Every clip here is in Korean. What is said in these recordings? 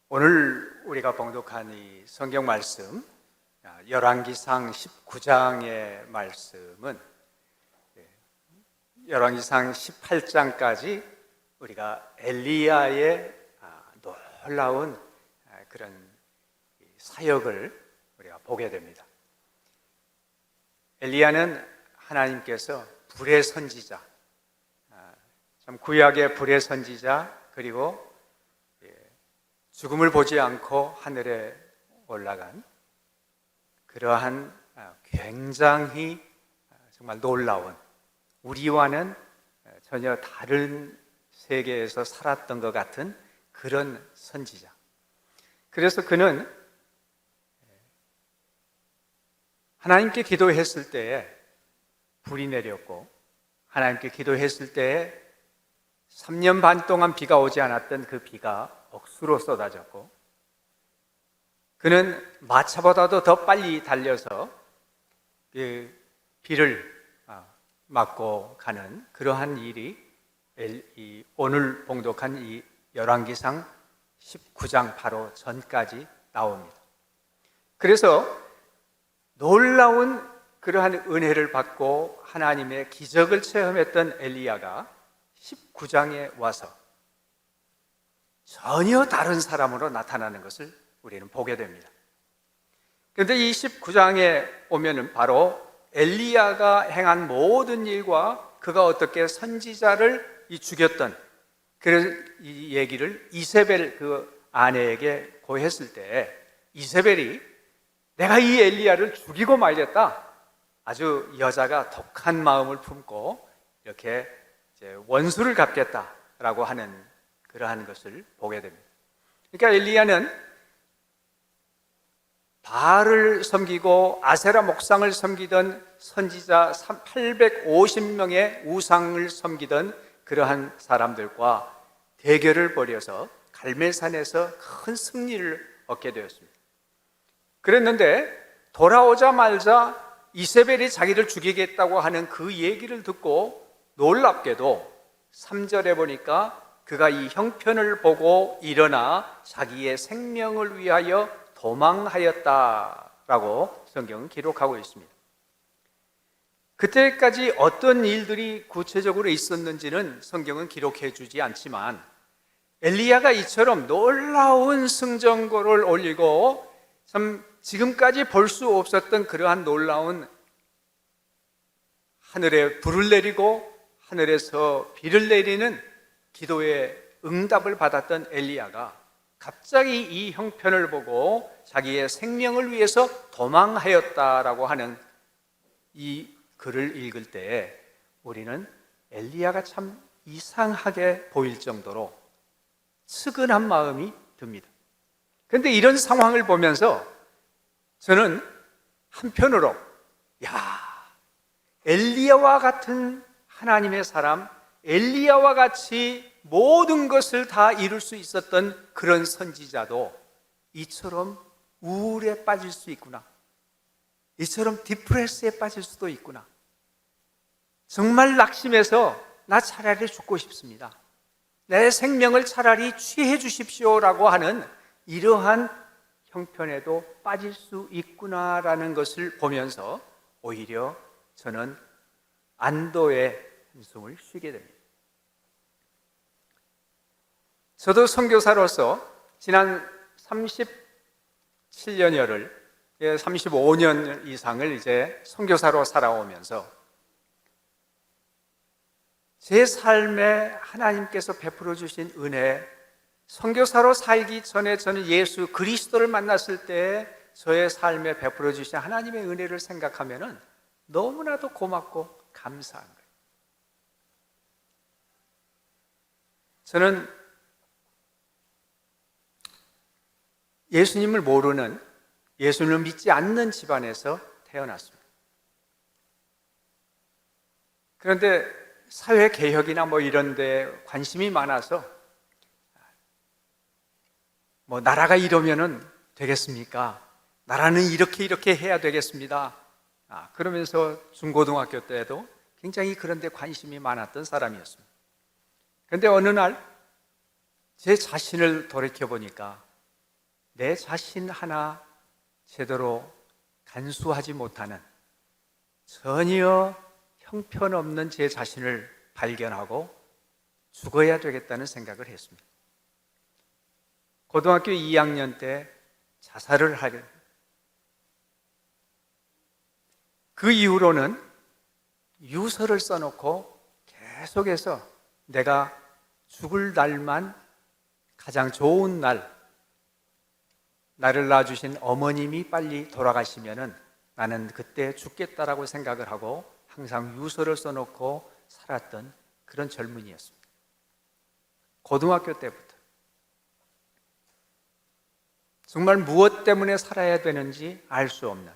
오늘 우리가 봉독한 이 성경 말씀, 열왕기상 19장의 말씀은 열왕기상 18장까지 우리가 엘리야의 놀라운 그런 사역을 우리가 보게 됩니다. 엘리야는 하나님께서 불의 선지자, 참 구약의 불의 선지자, 그리고 죽음을 보지 않고 하늘에 올라간 그러한 굉장히 정말 놀라운, 우리와는 전혀 다른 세계에서 살았던 것 같은 그런 선지자. 그래서 그는 하나님께 기도했을 때에 불이 내렸고, 하나님께 기도했을 때에 3년 반 동안 비가 오지 않았던 그 비가 억수로 쏟아졌고, 그는 마차보다도 더 빨리 달려서 그 비를 맞고 가는 그러한 일이 오늘 봉독한 이 열왕기상 19장 바로 전까지 나옵니다. 그래서 놀라운 그러한 은혜를 받고 하나님의 기적을 체험했던 엘리야가 19장에 와서 전혀 다른 사람으로 나타나는 것을 우리는 보게 됩니다. 그런데 이 19장에 오면은 바로 엘리야가 행한 모든 일과 그가 어떻게 선지자를 죽였던 이 얘기를 이세벨 그 아내에게 고했을 때, 이세벨이 내가 이 엘리야를 죽이고 말겠다, 아주 여자가 독한 마음을 품고 이렇게 원수를 갚겠다라고 하는 그러한 것을 보게 됩니다. 그러니까 엘리야는 바알을 섬기고 아세라 목상을 섬기던 선지자 850명의 우상을 섬기던 그러한 사람들과 대결을 벌여서 갈멜산에서 큰 승리를 얻게 되었습니다. 그랬는데 돌아오자마자 이세벨이 자기를 죽이겠다고 하는 그 얘기를 듣고 놀랍게도 3절에 보니까 그가 이 형편을 보고 일어나 자기의 생명을 위하여 도망하였다라고 성경은 기록하고 있습니다. 그때까지 어떤 일들이 구체적으로 있었는지는 성경은 기록해 주지 않지만, 엘리야가 이처럼 놀라운 승전고를 올리고 참 지금까지 볼 수 없었던 그러한 놀라운 하늘에 불을 내리고 하늘에서 비를 내리는 기도의 응답을 받았던 엘리야가 갑자기 이 형편을 보고 자기의 생명을 위해서 도망하였다라고 하는 이 글을 읽을 때 우리는 엘리야가 참 이상하게 보일 정도로 측은한 마음이 듭니다. 그런데 이런 상황을 보면서 저는 한편으로 엘리야와 같은 하나님의 사람, 엘리야와 같이 모든 것을 다 이룰 수 있었던 그런 선지자도 이처럼 우울에 빠질 수 있구나, 이처럼 디프레스에 빠질 수도 있구나, 정말 낙심해서 나 차라리 죽고 싶습니다, 내 생명을 차라리 취해 주십시오라고 하는 이러한 형편에도 빠질 수 있구나라는 것을 보면서 오히려 저는 안도의 한숨을 쉬게 됩니다. 저도 선교사로서 지난 37년여를 35년 이상을 이제 선교사로 살아오면서 제 삶에 하나님께서 베풀어 주신 은혜, 선교사로 살기 전에 저는 예수 그리스도를 만났을 때 저의 삶에 베풀어 주신 하나님의 은혜를 생각하면은 너무나도 고맙고 감사한 거예요. 저는 예수님을 모르는, 예수님을 믿지 않는 집안에서 태어났습니다. 그런데 사회개혁이나 이런 데 관심이 많아서 나라가 이러면은 되겠습니까? 나라는 이렇게 해야 되겠습니다. 그러면서 중고등학교 때도 굉장히 그런 데 관심이 많았던 사람이었습니다. 그런데 어느 날 제 자신을 돌이켜보니까 내 자신 하나 제대로 간수하지 못하는, 전혀 형편없는 제 자신을 발견하고 죽어야 되겠다는 생각을 했습니다. 고등학교 2학년 때 자살을 하게 됩니다. 그 이후로는 유서를 써놓고 계속해서 내가 죽을 날만, 가장 좋은 날, 나를 낳아주신 어머님이 빨리 돌아가시면은 나는 그때 죽겠다라고 생각을 하고 항상 유서를 써놓고 살았던 그런 젊은이였습니다. 고등학교 때부터 정말 무엇 때문에 살아야 되는지 알 수 없는,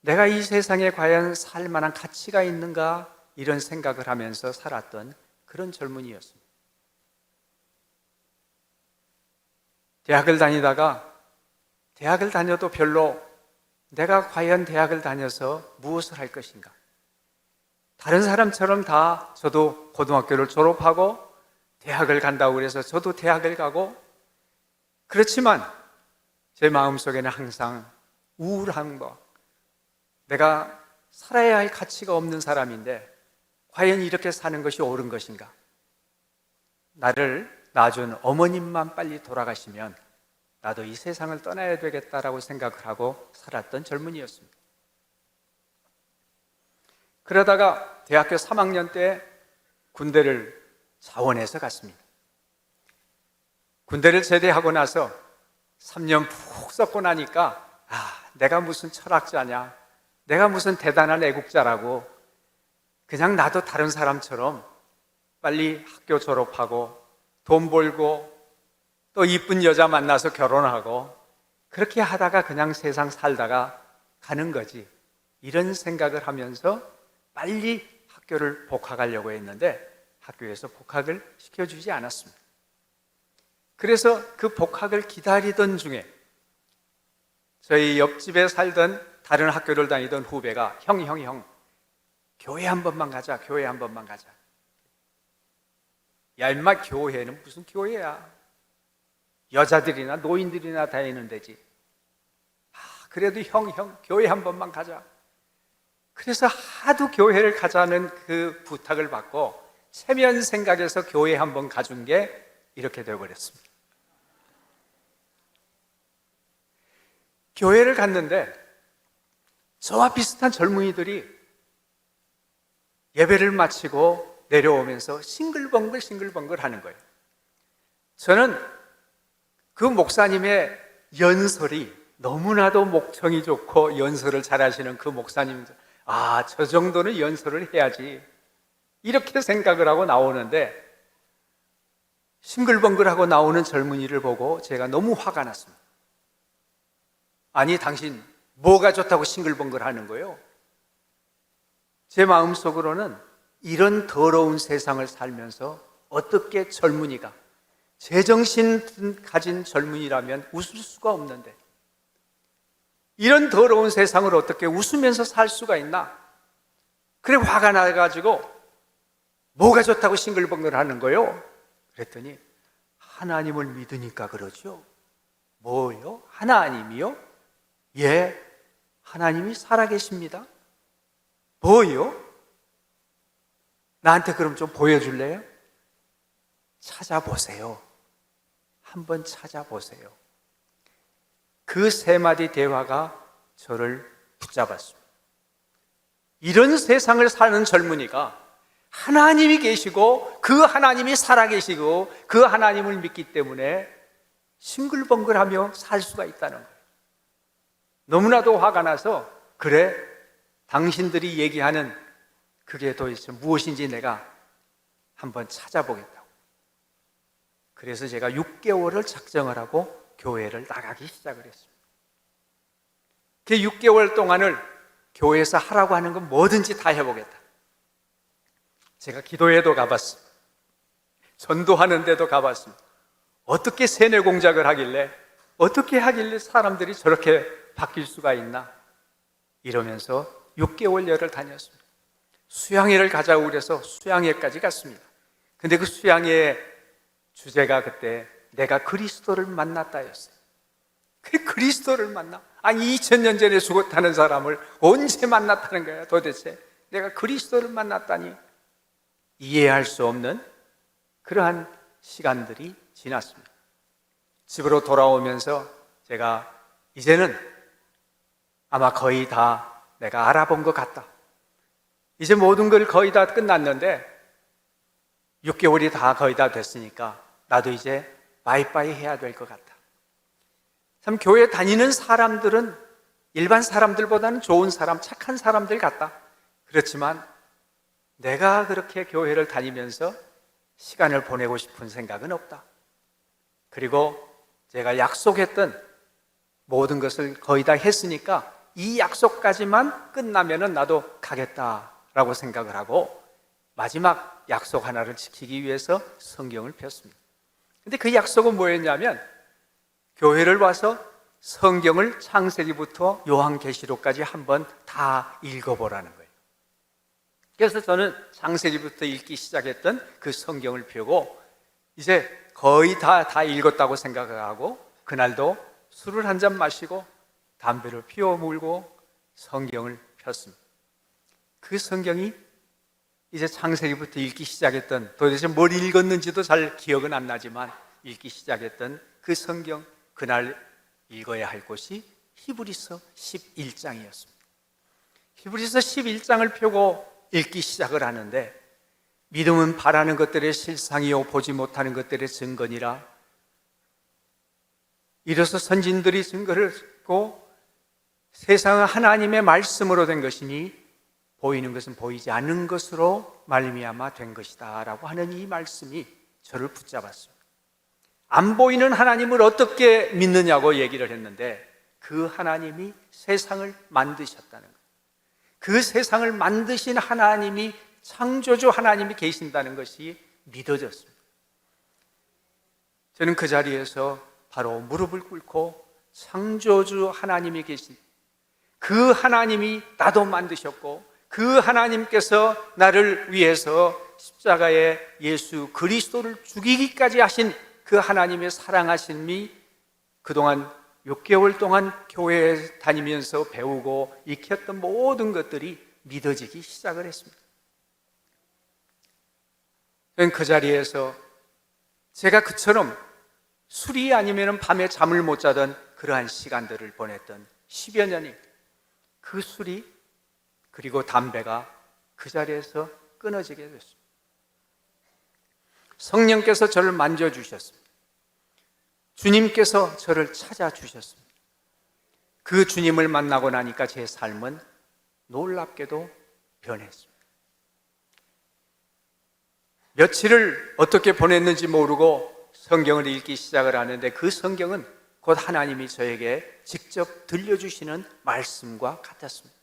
내가 이 세상에 과연 살 만한 가치가 있는가, 이런 생각을 하면서 살았던 그런 젊은이였습니다. 대학을 다니다가 대학을 다녀도 별로 내가 과연 대학을 다녀서 무엇을 할 것인가, 다른 사람처럼 다 저도 고등학교를 졸업하고 대학을 간다고 그래서 저도 대학을 가고, 그렇지만 제 마음속에는 항상 우울한 거, 내가 살아야 할 가치가 없는 사람인데 과연 이렇게 사는 것이 옳은 것인가, 나를 낳아준 어머님만 빨리 돌아가시면 나도 이 세상을 떠나야 되겠다라고 생각을 하고 살았던 젊은이였습니다. 그러다가 대학교 3학년 때 군대를 자원해서 갔습니다. 군대를 제대하고 나서 3년 푹 썩고 나니까 내가 무슨 철학자냐, 내가 무슨 대단한 애국자라고, 그냥 나도 다른 사람처럼 빨리 학교 졸업하고 돈 벌고 또 이쁜 여자 만나서 결혼하고 그렇게 하다가 그냥 세상 살다가 가는 거지, 이런 생각을 하면서 빨리 학교를 복학하려고 했는데 학교에서 복학을 시켜주지 않았습니다. 그래서 그 복학을 기다리던 중에 저희 옆집에 살던 다른 학교를 다니던 후배가 형, 교회 한 번만 가자, 교회 한 번만 가자. 야 임마, 교회는 무슨 교회야, 여자들이나 노인들이나 다니는 데지. 그래도 형, 교회 한 번만 가자. 그래서 하도 교회를 가자는 그 부탁을 받고 체면 생각에서 교회 한 번 가준 게 이렇게 되어버렸습니다. 교회를 갔는데 저와 비슷한 젊은이들이 예배를 마치고 내려오면서 싱글벙글 하는 거예요. 저는 그 목사님의 연설이 너무나도 목청이 좋고 연설을 잘하시는 그 목사님, 저 정도는 연설을 해야지, 이렇게 생각을 하고 나오는데 싱글벙글하고 나오는 젊은이를 보고 제가 너무 화가 났습니다. 아니 당신 뭐가 좋다고 싱글벙글 하는 거예요? 제 마음속으로는 이런 더러운 세상을 살면서 어떻게 젊은이가, 제정신 가진 젊은이라면 웃을 수가 없는데 이런 더러운 세상을 어떻게 웃으면서 살 수가 있나? 그래 화가 나가지고 뭐가 좋다고 싱글벙글 하는 거예요? 그랬더니 하나님을 믿으니까 그러죠. 뭐요? 하나님이요? 예, 하나님이 살아계십니다. 뭐요? 나한테 그럼 좀 보여줄래요? 찾아보세요. 한번 찾아보세요. 그 세 마디 대화가 저를 붙잡았습니다. 이런 세상을 사는 젊은이가 하나님이 계시고 그 하나님이 살아계시고 그 하나님을 믿기 때문에 싱글벙글하며 살 수가 있다는 거예요. 너무나도 화가 나서, 그래 당신들이 얘기하는 그게 도대체 무엇인지 내가 한번 찾아보겠다고. 그래서 제가 6개월을 작정을 하고 교회를 나가기 시작을 했습니다. 그 6개월 동안을 교회에서 하라고 하는 건 뭐든지 다 해보겠다. 제가 기도회도 가봤습니다. 전도하는 데도 가봤습니다. 어떻게 세뇌 공작을 하길래, 어떻게 하길래 사람들이 저렇게 바뀔 수가 있나, 이러면서 6개월여를 다녔습니다. 수양회를 가자고 그래서 수양회까지 갔습니다. 근데 그 수양회의 주제가 그때 내가 그리스도를 만났다였어요. 그리스도를 만나. 아니 2000년 전에 죽었다는 사람을 언제 만났다는 거야 도대체. 내가 그리스도를 만났다니. 이해할 수 없는 그러한 시간들이 지났습니다. 집으로 돌아오면서 제가 이제는 아마 거의 다 내가 알아본 것 같다. 이제 모든 걸 거의 다 끝났는데 6개월이 다 거의 다 됐으니까 나도 이제 바이바이 해야 될 것 같다. 참 교회 다니는 사람들은 일반 사람들보다는 좋은 사람, 착한 사람들 같다. 그렇지만 내가 그렇게 교회를 다니면서 시간을 보내고 싶은 생각은 없다. 그리고 제가 약속했던 모든 것을 거의 다 했으니까 이 약속까지만 끝나면은 나도 가겠다라고 생각을 하고 마지막 약속 하나를 지키기 위해서 성경을 폈습니다. 근데 그 약속은 뭐였냐면 교회를 와서 성경을 창세기부터 요한계시록까지 한번 다 읽어보라는 거예요. 그래서 저는 창세기부터 읽기 시작했던 그 성경을 펴고 이제 거의 다 읽었다고 생각하고 그날도 술을 한 잔 마시고 담배를 피워 물고 성경을 폈습니다. 그 성경이 이제 창세기부터 읽기 시작했던, 도대체 뭘 읽었는지도 잘 기억은 안 나지만 읽기 시작했던 그 성경, 그날 읽어야 할 곳이 히브리서 11장이었습니다. 히브리서 11장을 펴고 읽기 시작을 하는데 믿음은 바라는 것들의 실상이요 보지 못하는 것들의 증거니라. 이로써 선진들이 증거를 듣고 세상은 하나님의 말씀으로 된 것이니 보이는 것은 보이지 않는 것으로 말미암아 된 것이다 라고 하는 이 말씀이 저를 붙잡았습니다. 안 보이는 하나님을 어떻게 믿느냐고 얘기를 했는데 그 하나님이 세상을 만드셨다는 거예요. 그 세상을 만드신 하나님이, 창조주 하나님이 계신다는 것이 믿어졌습니다. 저는 그 자리에서 바로 무릎을 꿇고 창조주 하나님이 계신 그 하나님이 나도 만드셨고 그 하나님께서 나를 위해서 십자가에 예수 그리스도를 죽이기까지 하신 그 하나님의 사랑하심이 그동안 6개월 동안 교회에 다니면서 배우고 익혔던 모든 것들이 믿어지기 시작을 했습니다. 저는 그 자리에서 제가 그처럼 술이 아니면 밤에 잠을 못 자던 그러한 시간들을 보냈던 10여 년이, 그 술이 그리고 담배가 그 자리에서 끊어지게 됐습니다. 성령께서 저를 만져주셨습니다. 주님께서 저를 찾아주셨습니다. 그 주님을 만나고 나니까 제 삶은 놀랍게도 변했습니다. 며칠을 어떻게 보냈는지 모르고 성경을 읽기 시작을 하는데 그 성경은 곧 하나님이 저에게 직접 들려주시는 말씀과 같았습니다.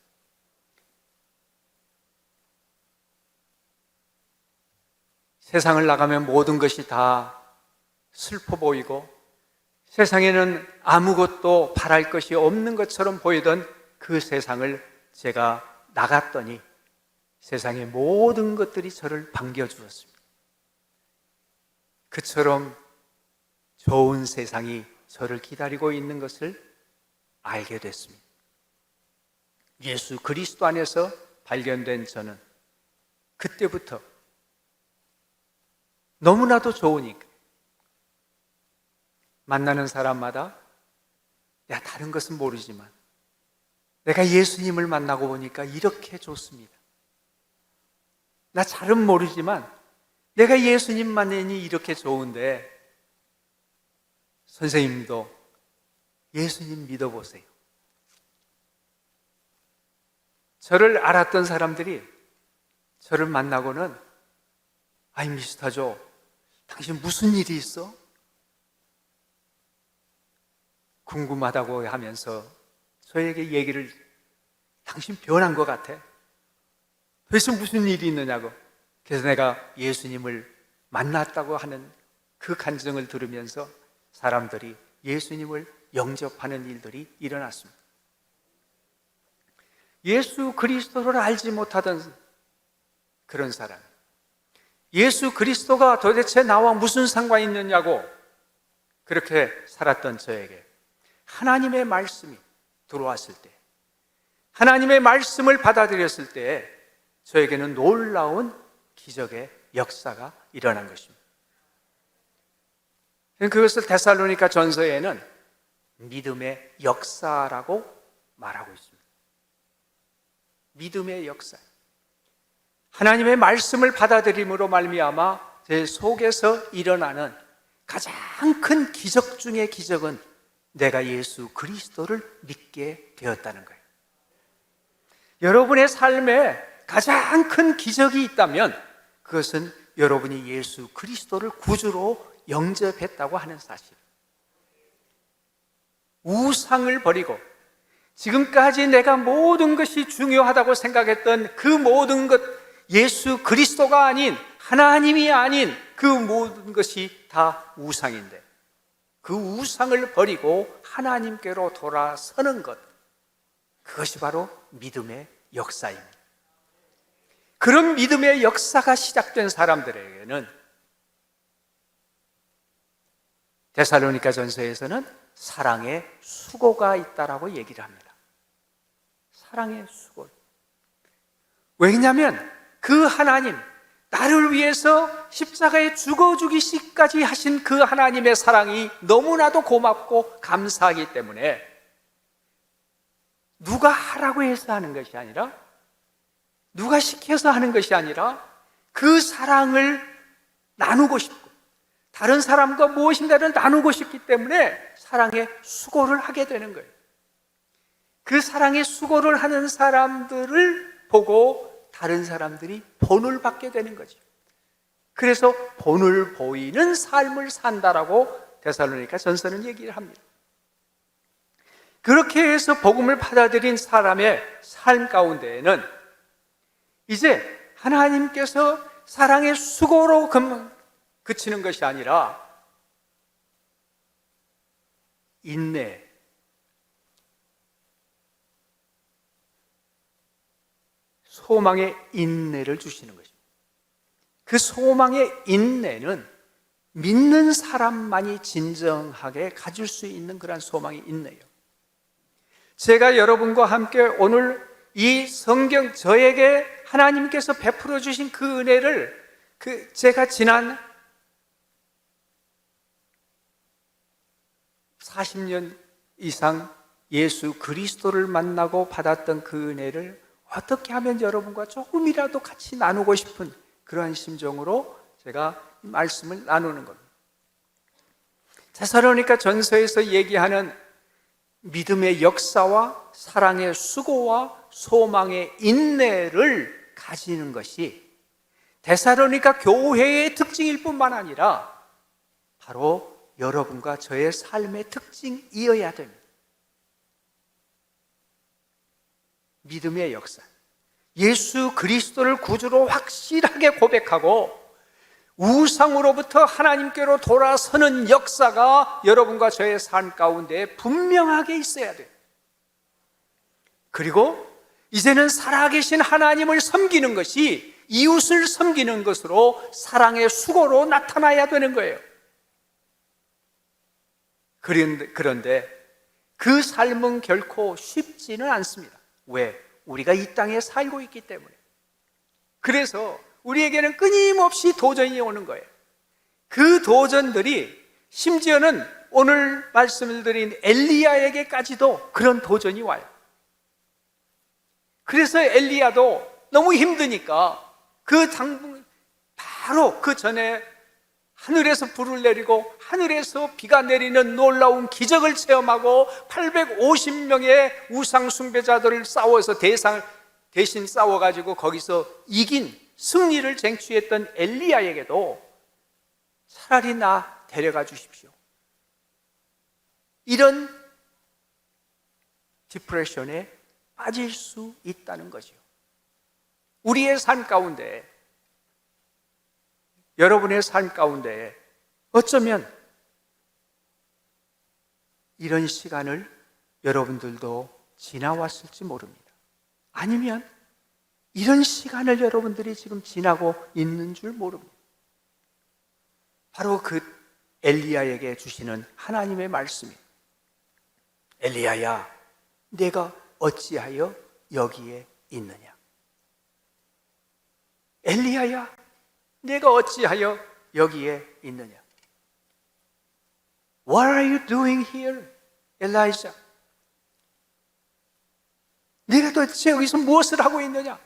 세상을 나가면 모든 것이 다 슬퍼 보이고 세상에는 아무것도 바랄 것이 없는 것처럼 보이던 그 세상을 제가 나갔더니 세상의 모든 것들이 저를 반겨주었습니다. 그처럼 좋은 세상이 저를 기다리고 있는 것을 알게 됐습니다. 예수 그리스도 안에서 발견된 저는 그때부터 너무나도 좋으니까 만나는 사람마다 내가 다른 것은 모르지만 내가 예수님을 만나고 보니까 이렇게 좋습니다. 나 잘은 모르지만 내가 예수님 만나니 이렇게 좋은데 선생님도 예수님 믿어보세요. 저를 알았던 사람들이 저를 만나고는 아이 미스터 조, 당신 무슨 일이 있어? 궁금하다고 하면서 저에게 얘기를, 당신 변한 것 같아. 도대체 무슨 일이 있느냐고. 그래서 내가 예수님을 만났다고 하는 그 간증을 들으면서 사람들이 예수님을 영접하는 일들이 일어났습니다. 예수 그리스도를 알지 못하던 그런 사람, 예수 그리스도가 도대체 나와 무슨 상관이 있느냐고 그렇게 살았던 저에게 하나님의 말씀이 들어왔을 때, 하나님의 말씀을 받아들였을 때 저에게는 놀라운 기적의 역사가 일어난 것입니다. 그것을 데살로니가 전서에는 믿음의 역사라고 말하고 있습니다. 믿음의 역사. 하나님의 말씀을 받아들임으로 말미암아 제 속에서 일어나는 가장 큰 기적 중의 기적은 내가 예수 그리스도를 믿게 되었다는 거예요. 여러분의 삶에 가장 큰 기적이 있다면 그것은 여러분이 예수 그리스도를 구주로 영접했다고 하는 사실. 우상을 버리고 지금까지 내가 모든 것이 중요하다고 생각했던 그 모든 것, 예수 그리스도가 아닌, 하나님이 아닌 그 모든 것이 다 우상인데 그 우상을 버리고 하나님께로 돌아서는 것, 그것이 바로 믿음의 역사입니다. 그런 믿음의 역사가 시작된 사람들에게는 데살로니가 전서에서는 사랑의 수고가 있다라고 얘기를 합니다. 사랑의 수고. 왜냐하면 그 하나님, 나를 위해서 십자가에 죽어주기까지 하신 그 하나님의 사랑이 너무나도 고맙고 감사하기 때문에 누가 하라고 해서 하는 것이 아니라, 누가 시켜서 하는 것이 아니라 그 사랑을 나누고 싶고 다른 사람과 무엇인가를 나누고 싶기 때문에 사랑의 수고를 하게 되는 거예요. 그 사랑의 수고를 하는 사람들을 보고 다른 사람들이 본을 받게 되는 거죠. 그래서 본을 보이는 삶을 산다라고 데살로니가 전서는 얘기를 합니다. 그렇게 해서 복음을 받아들인 사람의 삶 가운데에는 이제 하나님께서 사랑의 수고로 그치는 것이 아니라 인내, 소망의 인내를 주시는 것입니다. 그 소망의 인내는 믿는 사람만이 진정하게 가질 수 있는 그런 소망의 인내예요. 제가 여러분과 함께 오늘 이 성경, 저에게 하나님께서 베풀어 주신 그 은혜를 제가 지난 40년 이상 예수 그리스도를 만나고 받았던 그 은혜를 어떻게 하면 여러분과 조금이라도 같이 나누고 싶은 그러한 심정으로 제가 이 말씀을 나누는 겁니다. 데살로니가 전서에서 얘기하는 믿음의 역사와 사랑의 수고와 소망의 인내를 가지는 것이 데살로니가 교회의 특징일 뿐만 아니라 바로 여러분과 저의 삶의 특징이어야 됩니다. 믿음의 역사, 예수 그리스도를 구주로 확실하게 고백하고 우상으로부터 하나님께로 돌아서는 역사가 여러분과 저의 삶 가운데 분명하게 있어야 돼요. 그리고 이제는 살아계신 하나님을 섬기는 것이 이웃을 섬기는 것으로 사랑의 수고로 나타나야 되는 거예요. 그런데 그 삶은 결코 쉽지는 않습니다. 왜? 우리가 이 땅에 살고 있기 때문에. 그래서 우리에게는 끊임없이 도전이 오는 거예요. 그 도전들이 심지어는 오늘 말씀을 드린 엘리야에게까지도 그런 도전이 와요. 그래서 엘리야도 너무 힘드니까 바로 그 전에 하늘에서 불을 내리고 하늘에서 비가 내리는 놀라운 기적을 체험하고 850명의 우상 숭배자들을 싸워서 대신 싸워가지고 거기서 이긴 승리를 쟁취했던 엘리야에게도 차라리 나 데려가 주십시오, 이런 디프레션에 빠질 수 있다는 거죠. 우리의 삶 가운데, 여러분의 삶 가운데 어쩌면 이런 시간을 여러분들도 지나왔을지 모릅니다. 아니면 이런 시간을 여러분들이 지금 지나고 있는 줄 모릅니다. 바로 그 엘리야에게 주시는 하나님의 말씀이 엘리야야, 내가 어찌하여 여기에 있느냐? 엘리야야, 내가 어찌하여 여기에 있느냐? What are you doing here, Elijah? 네가 도대체 여기서 무엇을 하고 있느냐?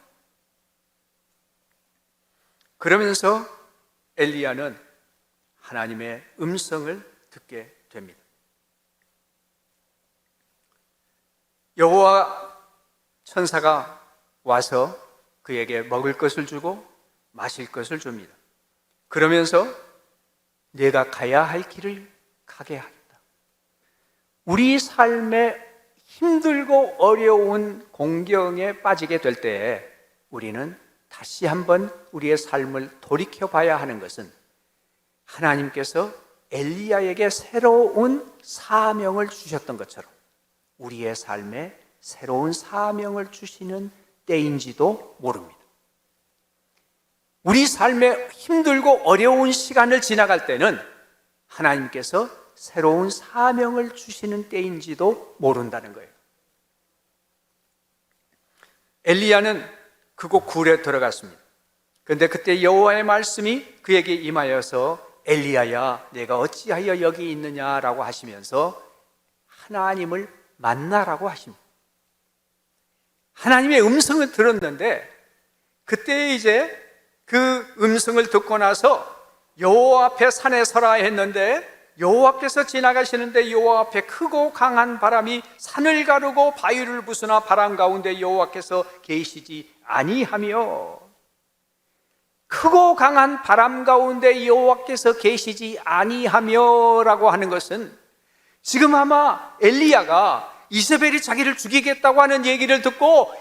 그러면서 엘리야는 하나님의 음성을 듣게 됩니다. 여호와 천사가 와서 그에게 먹을 것을 주고 마실 것을 줍니다. 그러면서 네가 가야 할 길을 가게 하겠다. 우리 삶에 힘들고 어려운 공경에 빠지게 될 때에 우리는 다시 한번 우리의 삶을 돌이켜봐야 하는 것은 하나님께서 엘리야에게 새로운 사명을 주셨던 것처럼 우리의 삶에 새로운 사명을 주시는 때인지도 모릅니다. 우리 삶에 힘들고 어려운 시간을 지나갈 때는 하나님께서 새로운 사명을 주시는 때인지도 모른다는 거예요. 엘리야는 그곳 굴에 들어갔습니다. 그런데 그때 여호와의 말씀이 그에게 임하여서 엘리야야, 내가 어찌하여 여기 있느냐라고 하시면서 하나님을 만나라고 하십니다. 하나님의 음성을 들었는데 그때 이제 그 음성을 듣고 나서 여호와 앞에 산에 서라 했는데 여호와께서 지나가시는데 여호와 앞에 크고 강한 바람이 산을 가르고 바위를 부수나 바람 가운데 여호와께서 계시지 아니하며, 크고 강한 바람 가운데 여호와께서 계시지 아니하며라고 하는 것은 지금 아마 엘리야가 이세벨이 자기를 죽이겠다고 하는 얘기를 듣고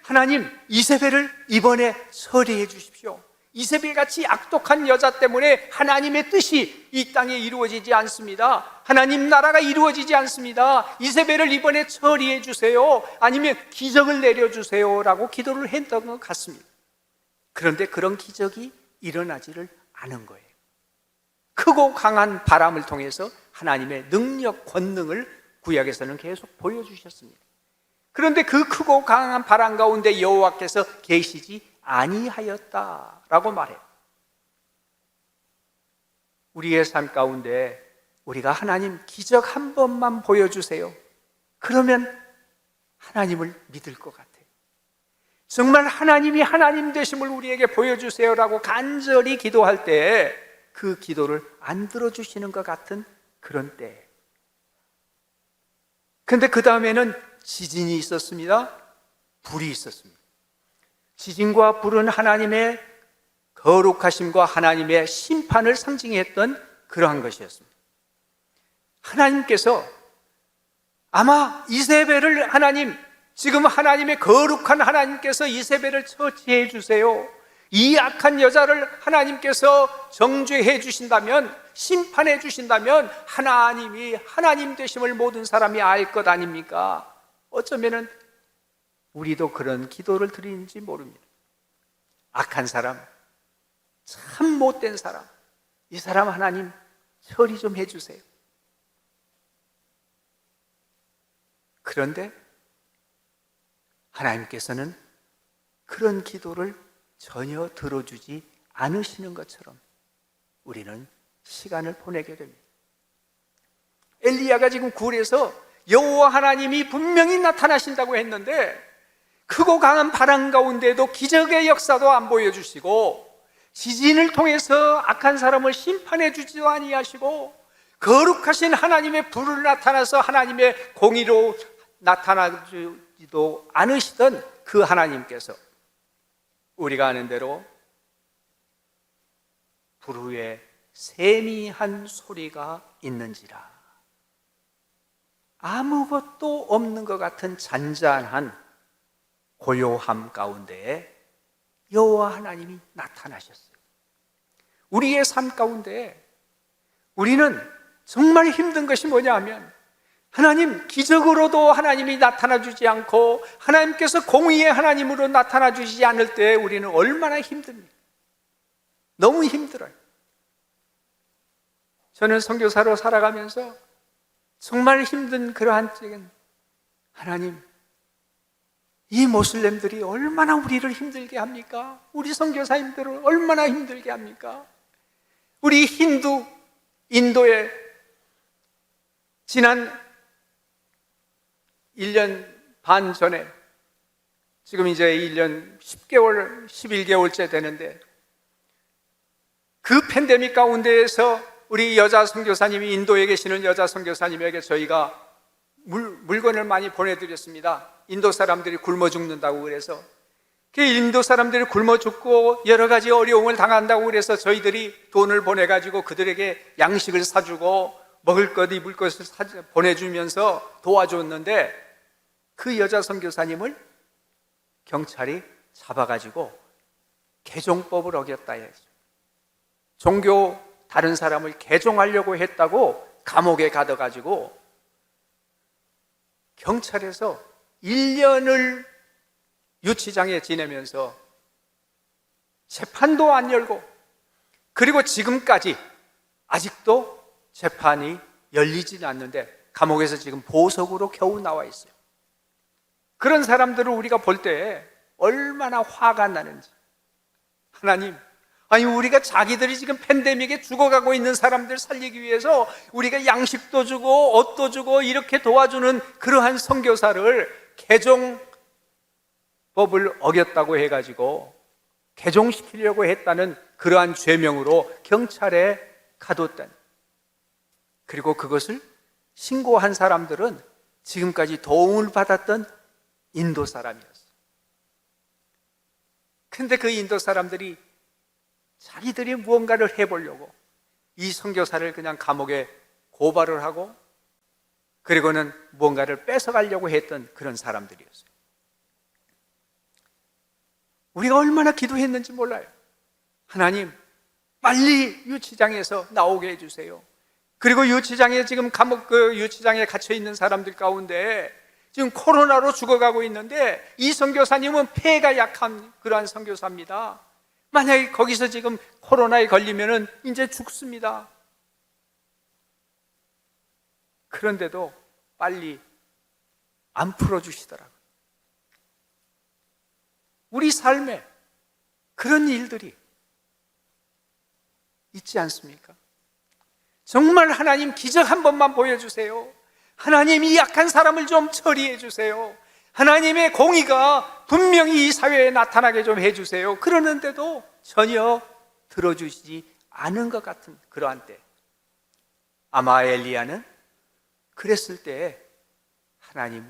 하나님 이세벨을 이번에 처리해 주십시오. 이세벨같이 악독한 여자 때문에 하나님의 뜻이 이 땅에 이루어지지 않습니다. 하나님 나라가 이루어지지 않습니다. 이세벨을 이번에 처리해 주세요. 아니면 기적을 내려주세요 라고 기도를 했던 것 같습니다. 그런데 그런 기적이 일어나지를 않은 거예요. 크고 강한 바람을 통해서 하나님의 능력, 권능을 구약에서는 계속 보여주셨습니다. 그런데 그 크고 강한 바람 가운데 여호와께서 계시지 아니하였다라고 말해요. 우리의 삶 가운데 우리가 하나님 기적 한 번만 보여주세요. 그러면 하나님을 믿을 것 같아요. 정말 하나님이 하나님 되심을 우리에게 보여주세요라고 간절히 기도할 때 그 기도를 안 들어주시는 것 같은 그런 때. 그런데 그 다음에는 지진이 있었습니다. 불이 있었습니다. 지진과 불은 하나님의 거룩하심과 하나님의 심판을 상징했던 그러한 것이었습니다. 하나님께서 아마 이세벨을 지금 하나님의 거룩한 하나님께서 이세벨을 처치해 주세요. 이 악한 여자를 하나님께서 정죄해 주신다면, 심판해 주신다면 하나님이 하나님 되심을 모든 사람이 알 것 아닙니까? 어쩌면은 우리도 그런 기도를 드리는지 모릅니다. 악한 사람, 참 못된 사람, 이 사람 하나님 처리 좀 해주세요. 그런데 하나님께서는 그런 기도를 전혀 들어주지 않으시는 것처럼 우리는 시간을 보내게 됩니다. 엘리야가 지금 굴에서 여호와 하나님이 분명히 나타나신다고 했는데 크고 강한 바람 가운데도 기적의 역사도 안 보여주시고 지진을 통해서 악한 사람을 심판해 주지도 아니하시고 거룩하신 하나님의 불을 나타나서 하나님의 공의로 나타나지도 않으시던 그 하나님께서 우리가 아는 대로 불 위에 세미한 소리가 있는지라, 아무것도 없는 것 같은 잔잔한 고요함 가운데에 여호와 하나님이 나타나셨어요. 우리의 삶 가운데 우리는 정말 힘든 것이 뭐냐 하면 하나님 기적으로도 하나님이 나타나 주지 않고 하나님께서 공의의 하나님으로 나타나 주시지 않을 때 우리는 얼마나 힘듭니까? 너무 힘들어요. 저는 선교사로 살아가면서 정말 힘든 그러한 때는 하나님, 이 모슬렘들이 얼마나 우리를 힘들게 합니까? 우리 선교사님들을 얼마나 힘들게 합니까? 우리 힌두, 인도에 지난 1년 반 전에, 지금 이제 1년 10개월, 11개월째 되는데, 그 팬데믹 가운데에서 우리 여자 선교사님이, 인도에 계시는 여자 선교사님에게 저희가 물건을 많이 보내드렸습니다. 인도 사람들이 굶어 죽는다고 그래서. 그 인도 사람들이 굶어 죽고 여러 가지 어려움을 당한다고 그래서 저희들이 돈을 보내가지고 그들에게 양식을 사주고 먹을 것, 입을 것을 보내주면서 도와줬는데, 그 여자 선교사님을 경찰이 잡아가지고 개종법을 어겼다 했어요. 종교 다른 사람을 개종하려고 했다고 감옥에 가둬가지고 경찰에서 1년을 유치장에 지내면서 재판도 안 열고, 그리고 지금까지 아직도 재판이 열리지 않는데 감옥에서 지금 보석으로 겨우 나와 있어요. 그런 사람들을 우리가 볼 때 얼마나 화가 나는지. 하나님, 아니 우리가 자기들이 지금 팬데믹에 죽어가고 있는 사람들 살리기 위해서 우리가 양식도 주고 옷도 주고 이렇게 도와주는 그러한 선교사를 개종법을 어겼다고 해가지고 개종시키려고 했다는 그러한 죄명으로 경찰에 가뒀다니. 그리고 그것을 신고한 사람들은 지금까지 도움을 받았던 인도 사람이었어요. 근데 그 인도 사람들이 자기들이 무언가를 해보려고 이 선교사를 그냥 감옥에 고발을 하고, 그리고는 무언가를 뺏어가려고 했던 그런 사람들이었어요. 우리가 얼마나 기도했는지 몰라요. 하나님, 빨리 유치장에서 나오게 해주세요. 그리고 유치장에 지금 유치장에 갇혀 있는 사람들 가운데 지금 코로나로 죽어가고 있는데, 이 선교사님은 폐가 약한 그러한 선교사입니다. 만약에 거기서 지금 코로나에 걸리면은 이제 죽습니다. 그런데도 빨리 안 풀어주시더라고요. 우리 삶에 그런 일들이 있지 않습니까? 정말 하나님 기적 한 번만 보여주세요. 하나님 이 약한 사람을 좀 처리해 주세요. 하나님의 공의가 분명히 이 사회에 나타나게 좀 해주세요. 그러는데도 전혀 들어주시지 않은 것 같은 그러한 때, 아마 엘리야는 그랬을 때 하나님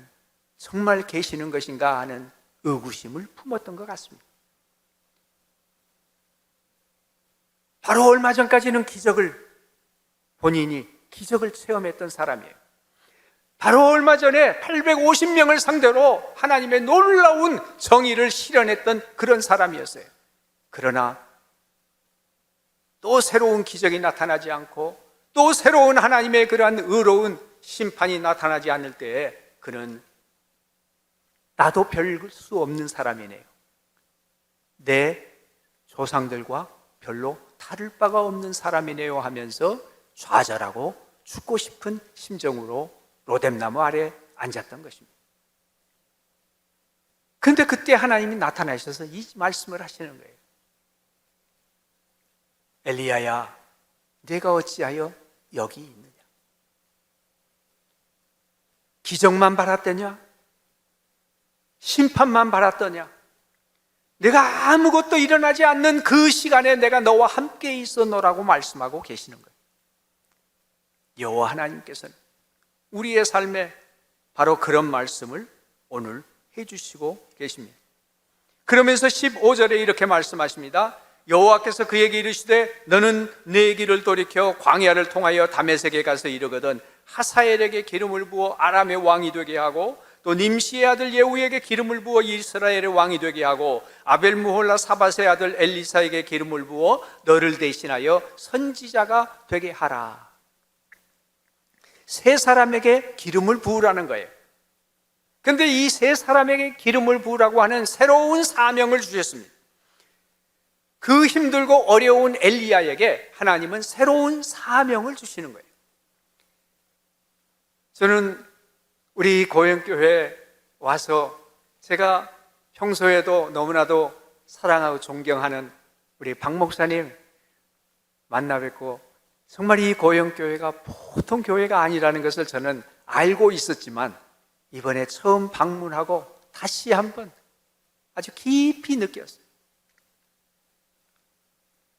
정말 계시는 것인가 하는 의구심을 품었던 것 같습니다. 바로 얼마 전까지는 본인이 기적을 체험했던 사람이에요. 바로 얼마 전에 850명을 상대로 하나님의 놀라운 정의를 실현했던 그런 사람이었어요. 그러나 또 새로운 기적이 나타나지 않고, 또 새로운 하나님의 그러한 의로운 심판이 나타나지 않을 때에 그는 나도 별 수 없는 사람이네요. 내 조상들과 별로 다를 바가 없는 사람이네요 하면서 좌절하고 죽고 싶은 심정으로 로뎀나무 아래 앉았던 것입니다. 그런데 그때 하나님이 나타나셔서 이 말씀을 하시는 거예요. 엘리야야, 내가 어찌하여 여기 있느냐? 기적만 바랐더냐? 심판만 바랐더냐? 내가 아무것도 일어나지 않는 그 시간에 내가 너와 함께 있었노라고 말씀하고 계시는 거예요. 여호와 하나님께서는 우리의 삶에 바로 그런 말씀을 오늘 해주시고 계십니다. 그러면서 15절에 이렇게 말씀하십니다. 여호와께서 그에게 이르시되 너는 내 길을 돌이켜 광야를 통하여 다메섹에 가서 이르거든 하사엘에게 기름을 부어 아람의 왕이 되게 하고, 또 님시의 아들 예후에게 기름을 부어 이스라엘의 왕이 되게 하고, 아벨무홀라 사밧의 아들 엘리사에게 기름을 부어 너를 대신하여 선지자가 되게 하라. 세 사람에게 기름을 부으라는 거예요. 그런데 이 세 사람에게 기름을 부으라고 하는 새로운 사명을 주셨습니다. 그 힘들고 어려운 엘리야에게 하나님은 새로운 사명을 주시는 거예요. 저는 우리 고영교회 와서 제가 평소에도 너무나도 사랑하고 존경하는 우리 박 목사님 만나 뵙고, 정말 이 고영교회가 보통 교회가 아니라는 것을 저는 알고 있었지만 이번에 처음 방문하고 다시 한번 아주 깊이 느꼈어요.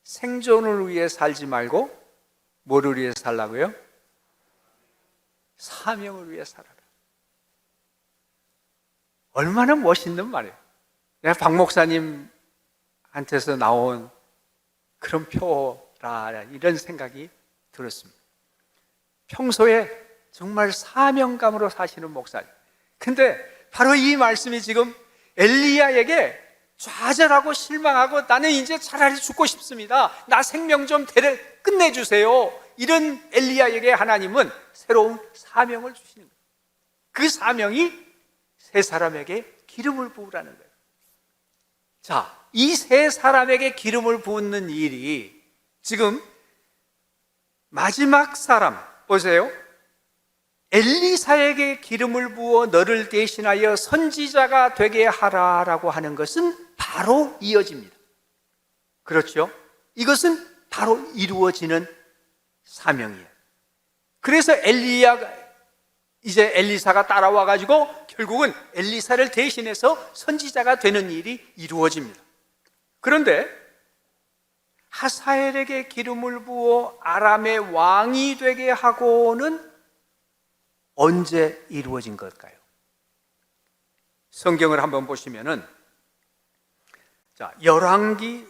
생존을 위해 살지 말고 뭐를 위해 살라고요? 사명을 위해 살아라. 얼마나 멋있는 말이에요. 내가 박 목사님한테서 나온 그런 표라, 이런 생각이 들었습니다. 평소에 정말 사명감으로 사시는 목사님. 근데 바로 이 말씀이 지금 엘리야에게 좌절하고 실망하고 나는 이제 차라리 죽고 싶습니다, 나 생명 좀 끝내주세요, 이런 엘리야에게 하나님은 새로운 사명을 주시는 거예요. 그 사명이 세 사람에게 기름을 부으라는 거예요. 자, 이 세 사람에게 기름을 부는 일이 지금 마지막 사람 보세요. 엘리사에게 기름을 부어 너를 대신하여 선지자가 되게 하라라고 하는 것은 바로 이어집니다. 그렇죠? 이것은 바로 이루어지는 사명이에요. 그래서 이제 엘리사가 따라와 가지고 결국은 엘리사를 대신해서 선지자가 되는 일이 이루어집니다. 그런데 하사엘에게 기름을 부어 아람의 왕이 되게 하고는 언제 이루어진 걸까요? 성경을 한번 보시면은, 자, 열왕기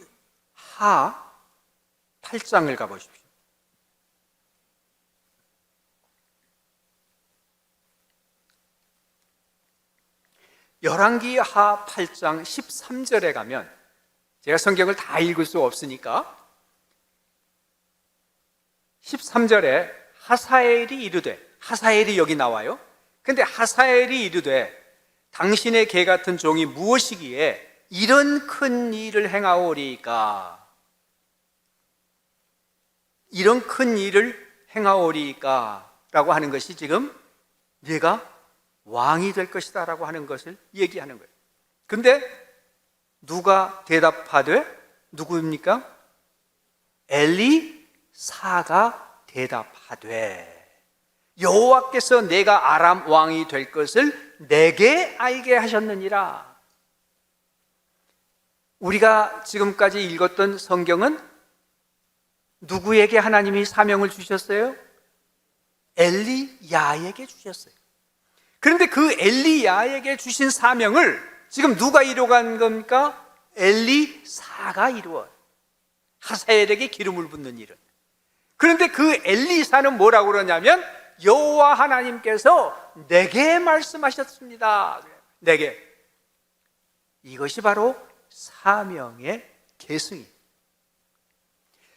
하 8장을 가보십시오. 열왕기 하 8장 13절에 가면, 제가 성경을 다 읽을 수 없으니까 13절에 하사엘이 이르되, 하사엘이 여기 나와요. 근데 하사엘이 이르되 당신의 개 같은 종이 무엇이기에 이런 큰 일을 행하오리까? 이런 큰 일을 행하오리까? 라고 하는 것이 지금 네가 왕이 될 것이다 라고 하는 것을 얘기하는 거예요. 근데 누가 대답하되, 누구입니까? 엘리사가 대답하되, 여호와께서 내가 아람 왕이 될 것을 내게 알게 하셨느니라. 우리가 지금까지 읽었던 성경은 누구에게 하나님이 사명을 주셨어요? 엘리야에게 주셨어요. 그런데 그 엘리야에게 주신 사명을 지금 누가 이루어간 겁니까? 엘리사가 이루어요. 하사엘에게 기름을 붓는 일은. 그런데 그 엘리사는 뭐라고 그러냐면, 여호와 하나님께서 내게 말씀하셨습니다. 내게. 이것이 바로 사명의 계승입니다.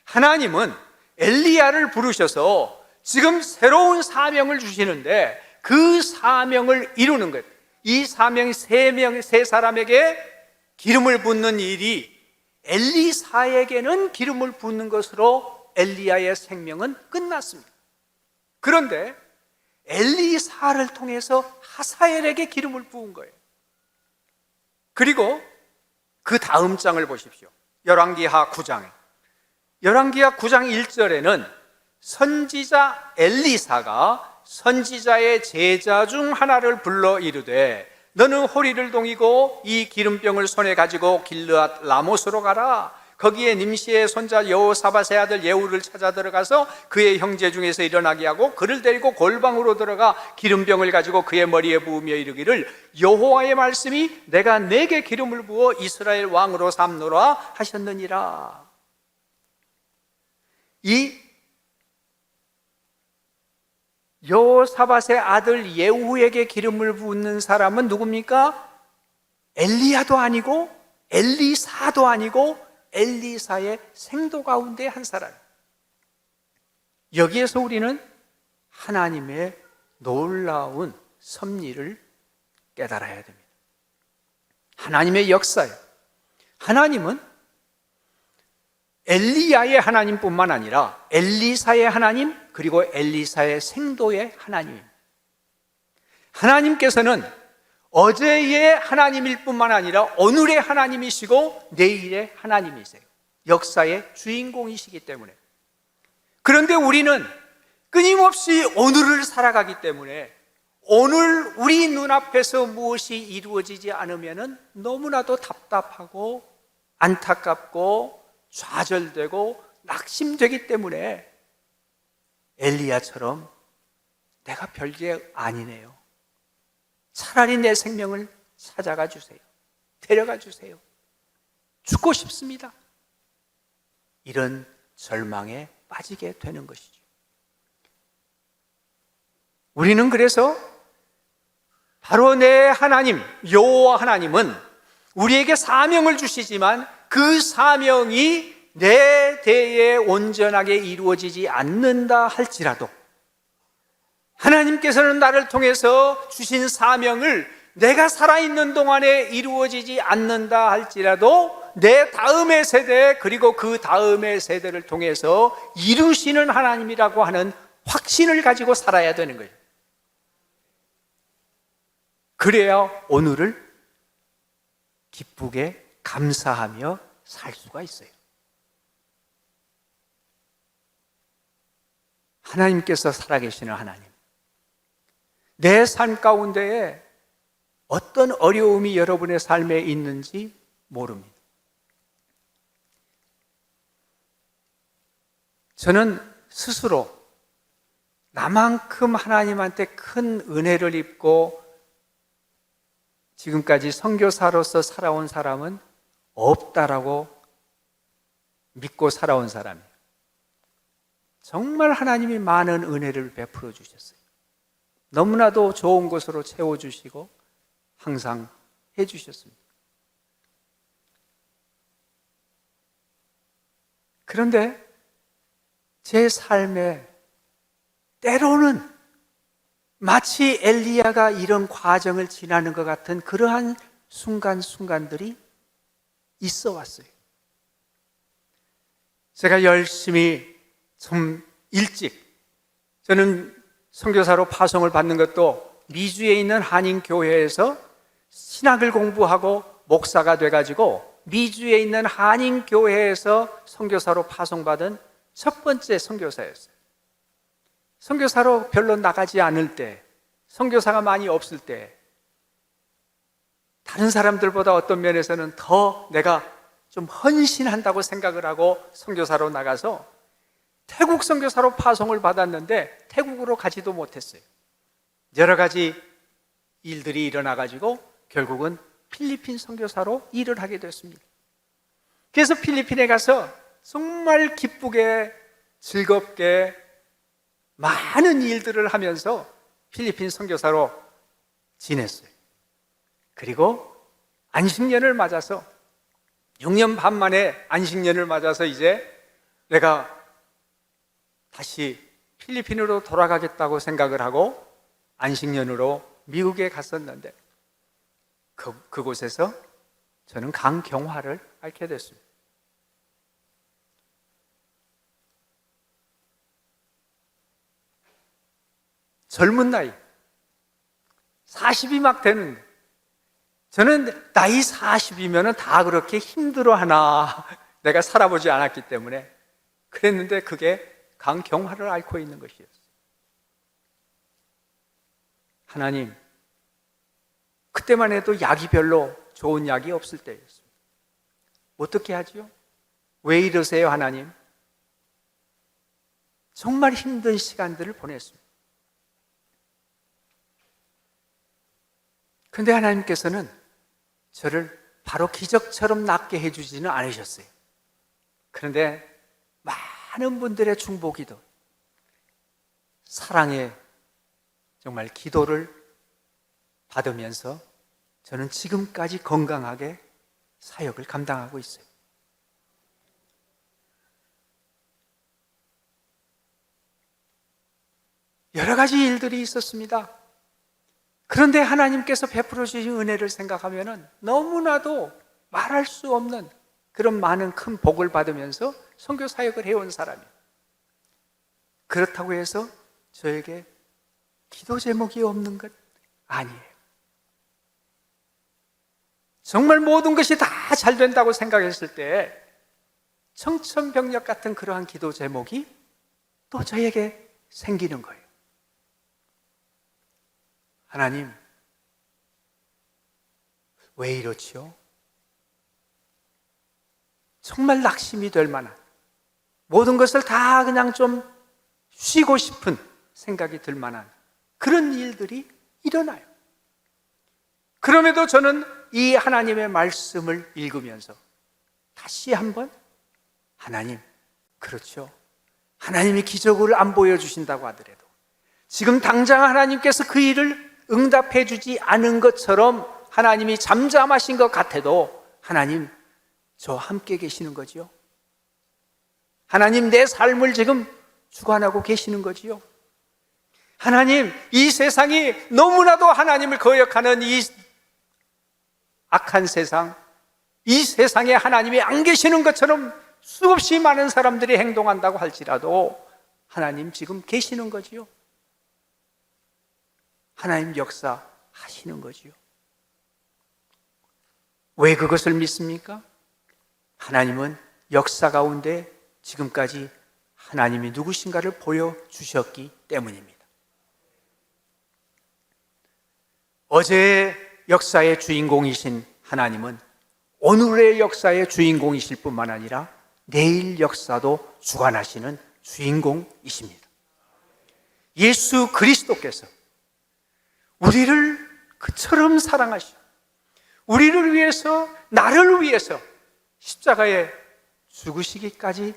하나님은 엘리야를 부르셔서 지금 새로운 사명을 주시는데 그 사명을 이루는 거예요. 이 사명이 세 사람에게 기름을 붓는 일이 엘리사에게는 기름을 붓는 것으로 엘리야의 생명은 끝났습니다. 그런데 엘리사를 통해서 하사엘에게 기름을 부은 거예요. 그리고 그 다음 장을 보십시오. 열왕기하 9장에. 열왕기하 9장 1절에는 선지자 엘리사가 선지자의 제자 중 하나를 불러 이르되, 너는 호리를 동이고 이 기름병을 손에 가지고 길르앗 라못으로 가라. 거기에 nim시의 손자 여호사밧의 아들 예후를 찾아 들어가서 그의 형제 중에서 일어나게 하고 그를 데리고 골방으로 들어가 기름병을 가지고 그의 머리에 부으며 이르기를, 여호와의 말씀이 내가 내게 기름을 부어 이스라엘 왕으로 삼노라 하셨느니라. 이 여호사밧의 아들 예후에게 기름을 붓는 사람은 누굽니까? 엘리야도 아니고 엘리사도 아니고 엘리사의 생도 가운데 한 사람. 여기에서 우리는 하나님의 놀라운 섭리를 깨달아야 됩니다. 하나님의 역사예요. 하나님은 엘리야의 하나님뿐만 아니라 엘리사의 하나님, 그리고 엘리사의 생도의 하나님입니다. 하나님께서는 어제의 하나님일 뿐만 아니라 오늘의 하나님이시고 내일의 하나님이세요. 역사의 주인공이시기 때문에. 그런데 우리는 끊임없이 오늘을 살아가기 때문에 오늘 우리 눈앞에서 무엇이 이루어지지 않으면 너무나도 답답하고 안타깝고 좌절되고 낙심되기 때문에 엘리야처럼 내가 별게 아니네요, 차라리 내 생명을 찾아가 주세요, 데려가 주세요, 죽고 싶습니다, 이런 절망에 빠지게 되는 것이죠. 우리는 그래서 바로 내 하나님 여호와 하나님은 우리에게 사명을 주시지만 그 사명이 내 대에 온전하게 이루어지지 않는다 할지라도, 하나님께서는 나를 통해서 주신 사명을 내가 살아있는 동안에 이루어지지 않는다 할지라도 내 다음의 세대 그리고 그 다음의 세대를 통해서 이루시는 하나님이라고 하는 확신을 가지고 살아야 되는 거예요. 그래야 오늘을 기쁘게 감사하며 살 수가 있어요. 하나님께서 살아계시는 하나님, 내 삶 가운데에 어떤 어려움이 여러분의 삶에 있는지 모릅니다. 저는 스스로 나만큼 하나님한테 큰 은혜를 입고 지금까지 선교사로서 살아온 사람은 없다라고 믿고 살아온 사람이에요. 정말 하나님이 많은 은혜를 베풀어 주셨어요. 너무나도 좋은 것으로 채워주시고 항상 해주셨습니다. 그런데 제 삶에 때로는 마치 엘리야가 이런 과정을 지나는 것 같은 그러한 순간순간들이 있어 왔어요. 제가 열심히 좀 일찍, 저는 선교사로 파송을 받는 것도 미주에 있는 한인교회에서 신학을 공부하고 목사가 돼가지고 미주에 있는 한인교회에서 선교사로 파송받은 첫 번째 선교사였어요. 선교사로 별로 나가지 않을 때, 선교사가 많이 없을 때, 다른 사람들보다 어떤 면에서는 더 내가 좀 헌신한다고 생각을 하고 선교사로 나가서 태국 선교사로 파송을 받았는데 태국으로 가지도 못했어요. 여러 가지 일들이 일어나가지고 결국은 필리핀 선교사로 일을 하게 됐습니다. 그래서 필리핀에 가서 정말 기쁘게 즐겁게 많은 일들을 하면서 필리핀 선교사로 지냈어요. 그리고 안식년을 맞아서 6년 반 만에 안식년을 맞아서 이제 내가 다시 필리핀으로 돌아가겠다고 생각을 하고 안식년으로 미국에 갔었는데 그곳에서 저는 강경화를 앓게 됐습니다. 젊은 나이 40이 막 되는데, 저는 나이 40이면 다 그렇게 힘들어하나 내가 살아보지 않았기 때문에 그랬는데 그게 강경화를 앓고 있는 것이었어요. 하나님, 그때만 해도 약이 별로 좋은 약이 없을 때였습니다. 어떻게 하지요? 왜 이러세요, 하나님? 정말 힘든 시간들을 보냈습니다. 그런데 하나님께서는 저를 바로 기적처럼 낫게 해주지는 않으셨어요. 그런데 많은 분들의 중보기도, 사랑의 정말 기도를 받으면서 저는 지금까지 건강하게 사역을 감당하고 있어요. 여러 가지 일들이 있었습니다. 그런데 하나님께서 베풀어 주신 은혜를 생각하면 너무나도 말할 수 없는 그런 많은 큰 복을 받으면서 선교 사역을 해온 사람이에요. 그렇다고 해서 저에게 기도 제목이 없는 것 아니에요. 정말 모든 것이 다 잘 된다고 생각했을 때 청천벽력 같은 그러한 기도 제목이 또 저에게 생기는 거예요. 하나님, 왜 이렇지요? 정말 낙심이 될 만한, 모든 것을 다 그냥 좀 쉬고 싶은 생각이 들 만한 그런 일들이 일어나요. 그럼에도 저는 이 하나님의 말씀을 읽으면서 다시 한번 하나님, 그렇죠. 하나님이 기적을 안 보여주신다고 하더라도 지금 당장 하나님께서 그 일을 응답해 주지 않은 것처럼 하나님이 잠잠하신 것 같아도 하나님, 저와 함께 계시는 거지요. 하나님, 내 삶을 지금 주관하고 계시는 거지요. 하나님, 이 세상이 너무나도 하나님을 거역하는 이 악한 세상, 이 세상에 하나님이 안 계시는 것처럼 수없이 많은 사람들이 행동한다고 할지라도 하나님 지금 계시는 거지요. 하나님 역사하시는 거지요. 왜 그것을 믿습니까? 하나님은 역사 가운데 지금까지 하나님이 누구신가를 보여주셨기 때문입니다. 어제의 역사의 주인공이신 하나님은 오늘의 역사의 주인공이실 뿐만 아니라 내일 역사도 주관하시는 주인공이십니다. 예수 그리스도께서 우리를 그처럼 사랑하시고 우리를 위해서, 나를 위해서 십자가에 죽으시기까지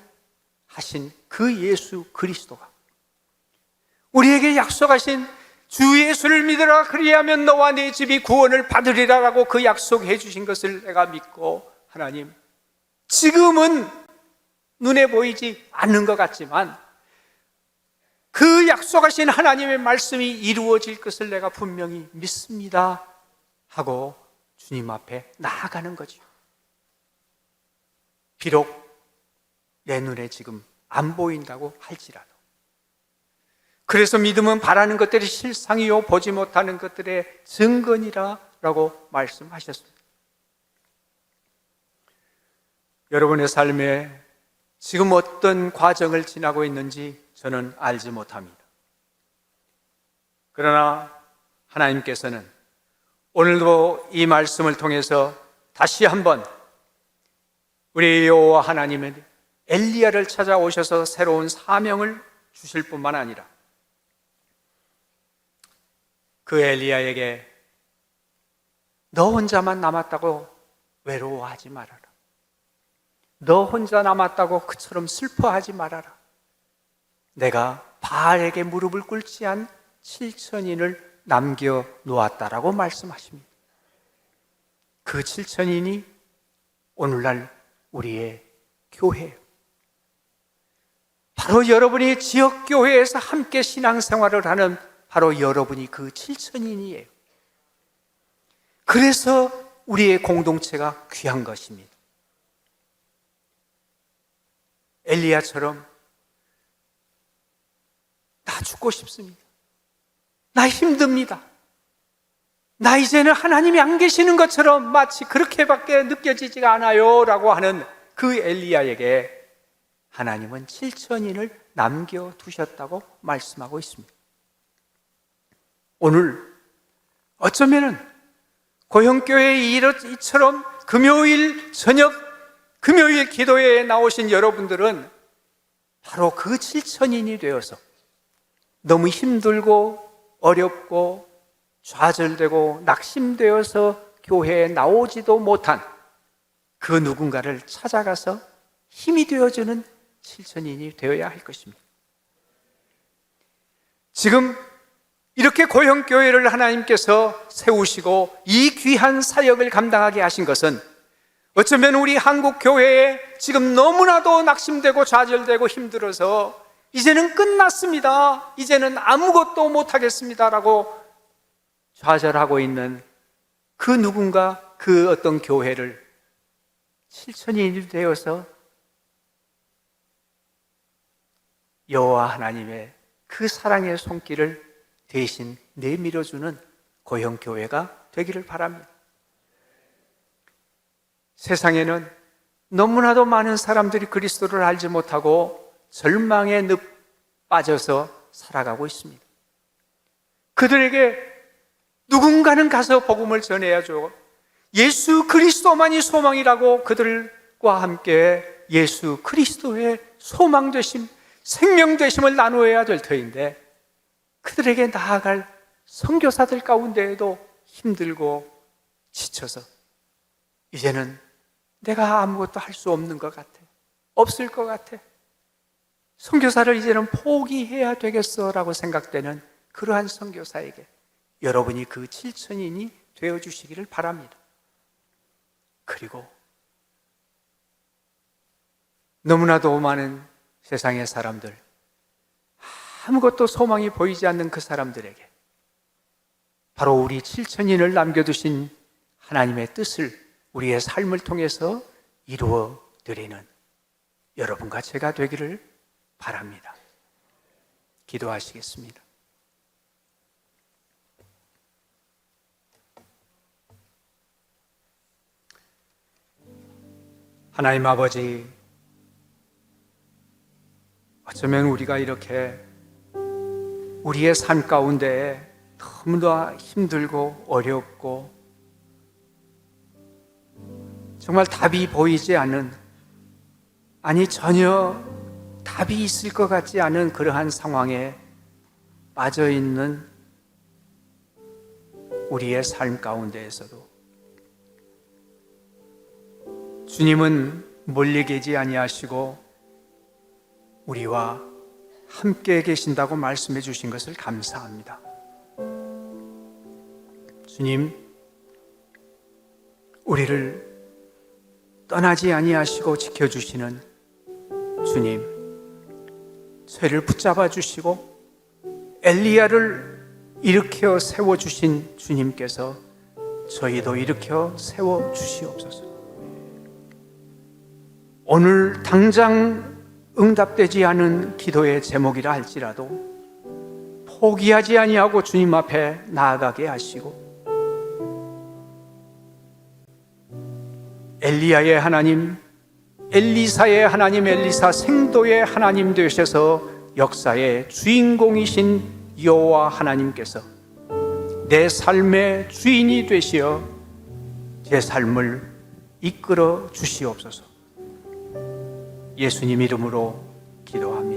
하신 그 예수 그리스도가 우리에게 약속하신 주 예수를 믿으라, 그리하면 너와 네 집이 구원을 받으리라 라고 그 약속해 주신 것을 내가 믿고, 하나님, 지금은 눈에 보이지 않는 것 같지만 그 약속하신 하나님의 말씀이 이루어질 것을 내가 분명히 믿습니다 하고 주님 앞에 나아가는 거죠. 비록 내 눈에 지금 안 보인다고 할지라도. 그래서 믿음은 바라는 것들이 실상이요 보지 못하는 것들의 증거니라 라고 말씀하셨습니다. 여러분의 삶에 지금 어떤 과정을 지나고 있는지 저는 알지 못합니다. 그러나 하나님께서는 오늘도 이 말씀을 통해서 다시 한번 우리 여호와 하나님은 엘리야를 찾아오셔서 새로운 사명을 주실 뿐만 아니라 그 엘리야에게 너 혼자만 남았다고 외로워하지 말아라. 너 혼자 남았다고 그처럼 슬퍼하지 말아라. 내가 바알에게 무릎을 꿇지 않은 7천인을 남겨놓았다라고 말씀하십니다. 그 7천인이 오늘날 우리의 교회예요. 바로 여러분이 지역교회에서 함께 신앙생활을 하는 바로 여러분이 그 7천인이에요. 그래서 우리의 공동체가 귀한 것입니다. 엘리야처럼 나 죽고 싶습니다. 나 힘듭니다. 나 이제는 하나님이 안 계시는 것처럼 마치 그렇게밖에 느껴지지가 않아요 라고 하는 그 엘리야에게 하나님은 7천인을 남겨두셨다고 말씀하고 있습니다. 오늘 어쩌면은 고영교회 이처럼 금요일 저녁 금요일 기도회에 나오신 여러분들은 바로 그 7천인이 되어서 너무 힘들고 어렵고 좌절되고 낙심되어서 교회에 나오지도 못한 그 누군가를 찾아가서 힘이 되어주는 7천인이 되어야 할 것입니다. 지금 이렇게 고형교회를 하나님께서 세우시고 이 귀한 사역을 감당하게 하신 것은 어쩌면 우리 한국교회에 지금 너무나도 낙심되고 좌절되고 힘들어서 이제는 끝났습니다, 이제는 아무것도 못하겠습니다 라고 좌절하고 있는 그 누군가, 그 어떤 교회를 7천인이 되어서 여호와 하나님의 그 사랑의 손길을 대신 내밀어주는 고형교회가 되기를 바랍니다. 세상에는 너무나도 많은 사람들이 그리스도를 알지 못하고 절망에 늪 빠져서 살아가고 있습니다. 그들에게 누군가는 가서 복음을 전해야죠. 예수 그리스도만이 소망이라고 그들과 함께 예수 그리스도의 소망 되심, 생명 되심을 나누어야 될 터인데, 그들에게 나아갈 선교사들 가운데에도 힘들고 지쳐서 이제는 내가 아무것도 할 수 없는 것 같아, 없을 것 같아, 선교사를 이제는 포기해야 되겠어라고 생각되는 그러한 선교사에게 여러분이 그 7천인이 되어주시기를 바랍니다. 그리고 너무나도 많은 세상의 사람들, 아무것도 소망이 보이지 않는 그 사람들에게 바로 우리 7천인을 남겨두신 하나님의 뜻을 우리의 삶을 통해서 이루어 드리는 여러분과 제가 되기를 바랍니다. 기도하시겠습니다. 하나님 아버지, 어쩌면 우리가 이렇게 우리의 삶 가운데 너무나 힘들고 어렵고 정말 답이 보이지 않는, 아니 전혀 답이 있을 것 같지 않은 그러한 상황에 빠져 있는 우리의 삶 가운데에서도 주님은 멀리 계지 아니하시고 우리와 함께 계신다고 말씀해 주신 것을 감사합니다. 주님, 우리를 떠나지 아니하시고 지켜주시는 주님, 죄를 붙잡아 주시고 엘리야를 일으켜 세워주신 주님께서 저희도 일으켜 세워주시옵소서. 오늘 당장 응답되지 않은 기도의 제목이라 할지라도 포기하지 아니하고 주님 앞에 나아가게 하시고, 엘리야의 하나님, 엘리사의 하나님, 엘리사 생도의 하나님 되셔서 역사의 주인공이신 여호와 하나님께서 내 삶의 주인이 되시어 제 삶을 이끌어 주시옵소서. 예수님 이름으로 기도합니다.